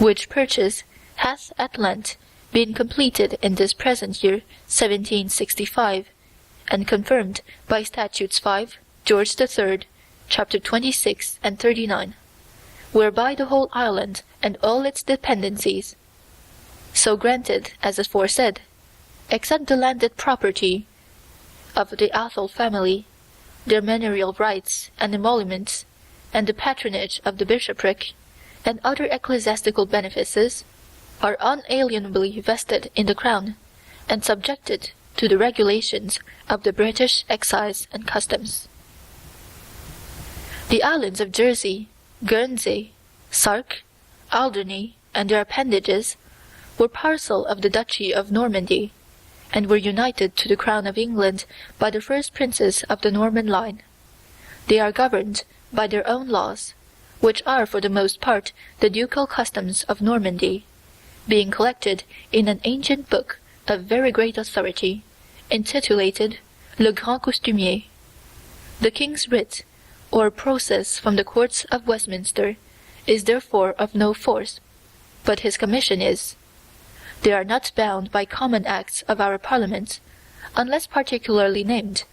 which purchase hath at length been completed in this present year 1765, and confirmed by Statutes 5 George III, chapter 26 and 39, whereby the whole island and all its dependencies, so granted as aforesaid, except the landed property of the Athol family, their manorial rights and emoluments, and the patronage of the bishopric, and other ecclesiastical benefices, are unalienably vested in the Crown, and subjected to the regulations of the British Excise and Customs. The islands of Jersey, Guernsey, Sark, Alderney, and their appendages, were parcel of the Duchy of Normandy, and were united to the Crown of England by the first princes of the Norman line. They are governed by their own laws, which are for the most part the ducal customs of Normandy, being collected in an ancient book of very great authority, intitulated Le Grand Costumier. The King's writ, or process from the courts of Westminster, is therefore of no force, but his commission is. They are not bound by common acts of our Parliament, unless particularly named.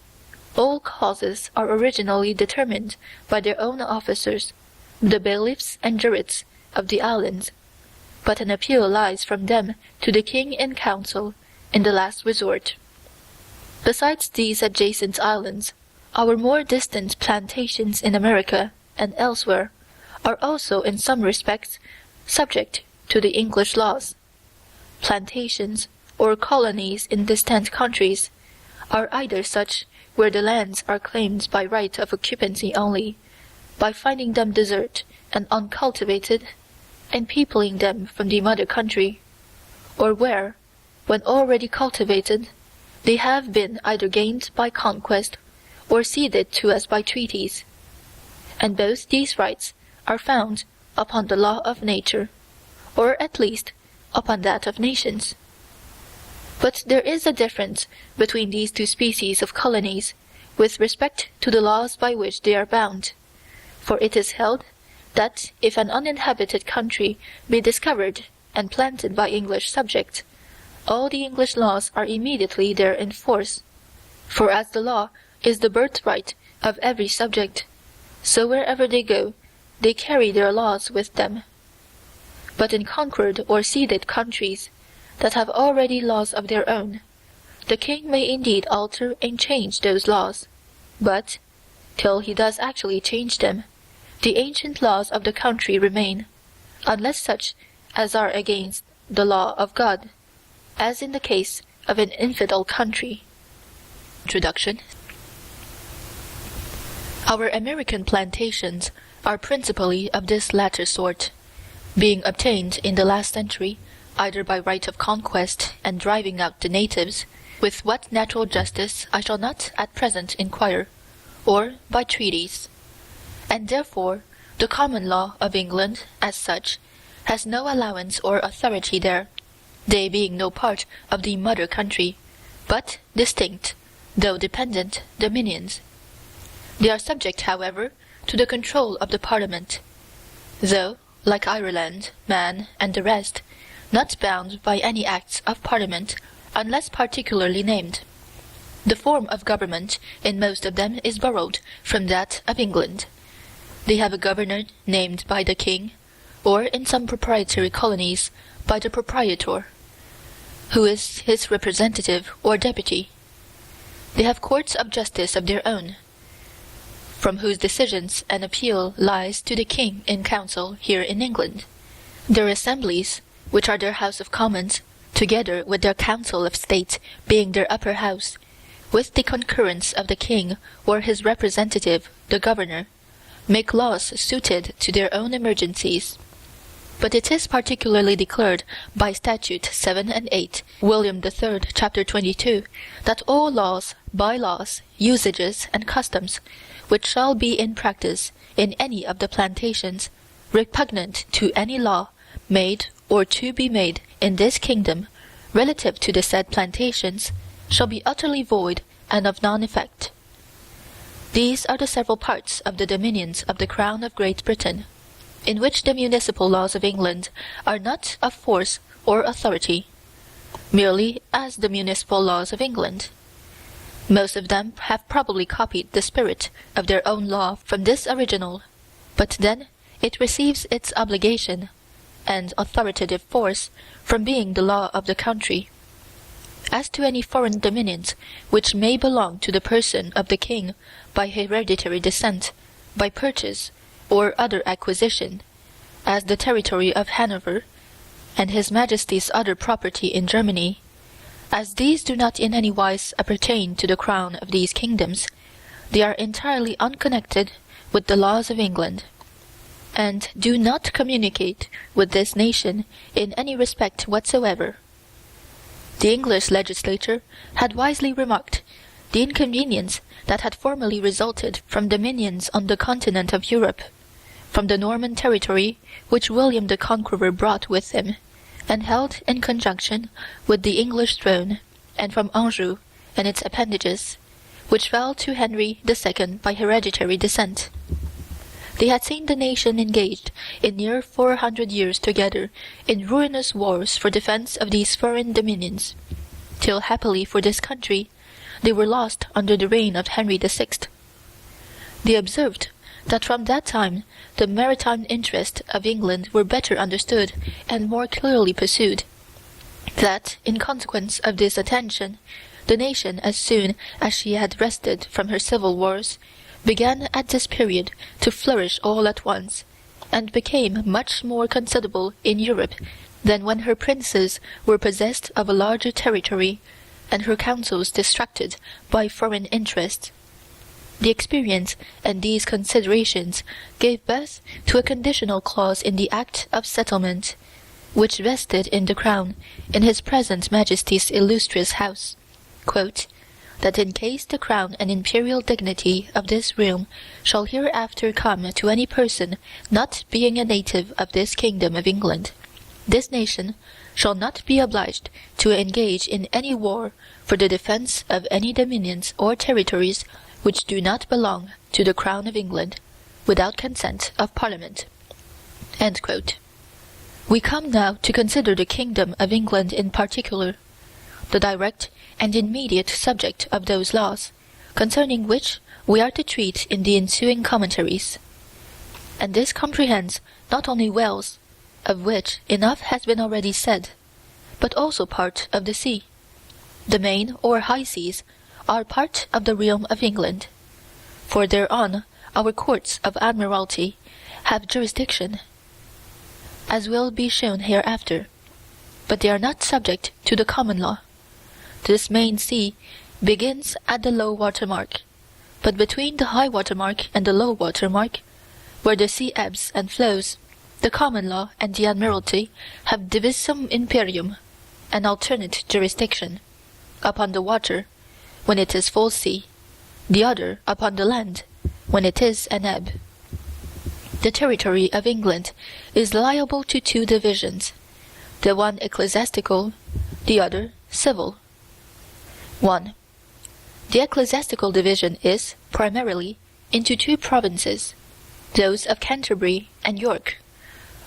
All causes are originally determined by their own officers, the bailiffs and jurates of the islands, but an appeal lies from them to the King in council in the last resort. Besides these adjacent islands, our more distant plantations in America and elsewhere are also in some respects subject to the English laws. Plantations or colonies in distant countries are either such where the lands are claimed by right of occupancy only, by finding them desert and uncultivated, and peopling them from the mother country, or where, when already cultivated, they have been either gained by conquest or ceded to us by treaties, and both these rights are found upon the law of nature, or at least upon that of nations. But there is a difference between these two species of colonies with respect to the laws by which they are bound, for it is held that if an uninhabited country be discovered and planted by English subjects, all the English laws are immediately there in force, for as the law is the birthright of every subject, so wherever they go they carry their laws with them. But in conquered or ceded countries that have already laws of their own, the king may indeed alter and change those laws, but, till he does actually change them, the ancient laws of the country remain, unless such as are against the law of God, as in the case of an infidel country. Introduction. Our American plantations are principally of this latter sort, being obtained in the last century either by right of conquest and driving out the natives, with what natural justice I shall not at present inquire, or by treaties, and therefore the common law of England, as such, has no allowance or authority there, they being no part of the mother country, but distinct, though dependent, dominions. They are subject, however, to the control of the Parliament, though, like Ireland, Man, and the rest, not bound by any acts of Parliament unless particularly named. The form of government in most of them is borrowed from that of England. They have a governor named by the king, or in some proprietary colonies by the proprietor, who is his representative or deputy. They have courts of justice of their own, from whose decisions an appeal lies to the king in council here in England. Their assemblies, which are their House of Commons, together with their Council of State being their upper house, with the concurrence of the king or his representative, the governor, make laws suited to their own emergencies. But it is particularly declared by Statute 7 and 8, William III, chapter 22, that all laws, by-laws, usages, and customs, which shall be in practice in any of the plantations, repugnant to any law made or to be made in this kingdom relative to the said plantations, shall be utterly void and of none effect. These are the several parts of the dominions of the Crown of Great Britain. in which the municipal laws of England are not of force or authority, merely as the municipal laws of England. Most of them have probably copied the spirit of their own law from this original, but then it receives its obligation and authoritative force from being the law of the country. As to any foreign dominions which may belong to the person of the king by hereditary descent, by purchase, or other acquisition, as the territory of Hanover, and His Majesty's other property in Germany, as these do not in any wise appertain to the crown of these kingdoms, they are entirely unconnected with the laws of England, and do not communicate with this nation in any respect whatsoever. The English legislature had wisely remarked the inconvenience that had formerly resulted from dominions on the continent of Europe, from the Norman territory which William the Conqueror brought with him, and held in conjunction with the English throne, and from Anjou and its appendages, which fell to Henry II by hereditary descent. They had seen the nation engaged in near 400 years together in ruinous wars for defence of these foreign dominions, till happily for this country they were lost under the reign of Henry VI. They observed that from that time the maritime interests of England were better understood and more clearly pursued, that, in consequence of this attention, the nation, as soon as she had rested from her civil wars, began at this period to flourish all at once, and became much more considerable in Europe than when her princes were possessed of a larger territory, and her councils distracted by foreign interests. The experience and these considerations gave birth to a conditional clause in the Act of Settlement, which vested in the Crown, in His present Majesty's illustrious house, that in case the crown and imperial dignity of this realm shall hereafter come to any person not being a native of this kingdom of England, this nation shall not be obliged to engage in any war for the defence of any dominions or territories which do not belong to the crown of England, without consent of Parliament." We come now to consider the kingdom of England in particular, the direct and immediate subject of those laws, concerning which we are to treat in the ensuing Commentaries. And this comprehends not only Wales, of which enough has been already said, but also part of the sea. The main or high seas are part of the realm of England, for thereon our courts of admiralty have jurisdiction, as will be shown hereafter, but they are not subject to the common law. This main sea begins at the low water mark, but between the high water mark and the low water mark, where the sea ebbs and flows, the common law and the admiralty have divisum imperium, an alternate jurisdiction, upon the water, when it is full sea, the other upon the land, when it is an ebb. The territory of England is liable to two divisions, the one ecclesiastical, the other civil. 1. The ecclesiastical division is, primarily, into two provinces, those of Canterbury and York.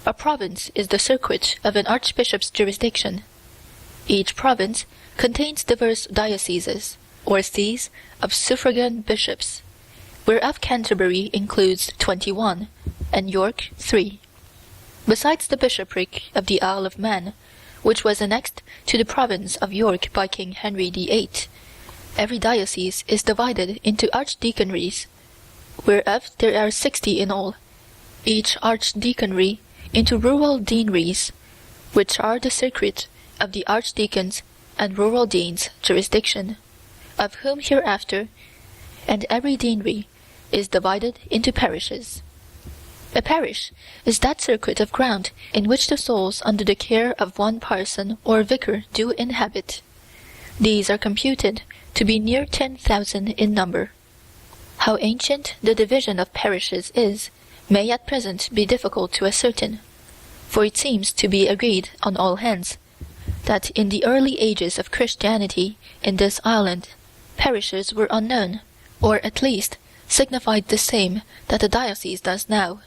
A province is the circuit of an archbishop's jurisdiction. Each province contains diverse dioceses, or sees of suffragan bishops, whereof Canterbury includes 21, and York 3. Besides the bishopric of the Isle of Man, which was annexed to the province of York by King Henry VIII, every diocese is divided into archdeaconries, whereof there are 60 in all, each archdeaconry into rural deaneries, which are the circuit of the archdeacons and rural deans' jurisdiction, of whom hereafter, and every deanery is divided into parishes. A parish is that circuit of ground in which the souls under the care of one parson or vicar do inhabit. These are computed to be near 10,000 in number. How ancient the division of parishes is may at present be difficult to ascertain, for it seems to be agreed on all hands that in the early ages of Christianity in this island parishes were unknown, or at least signified the same that a diocese does now.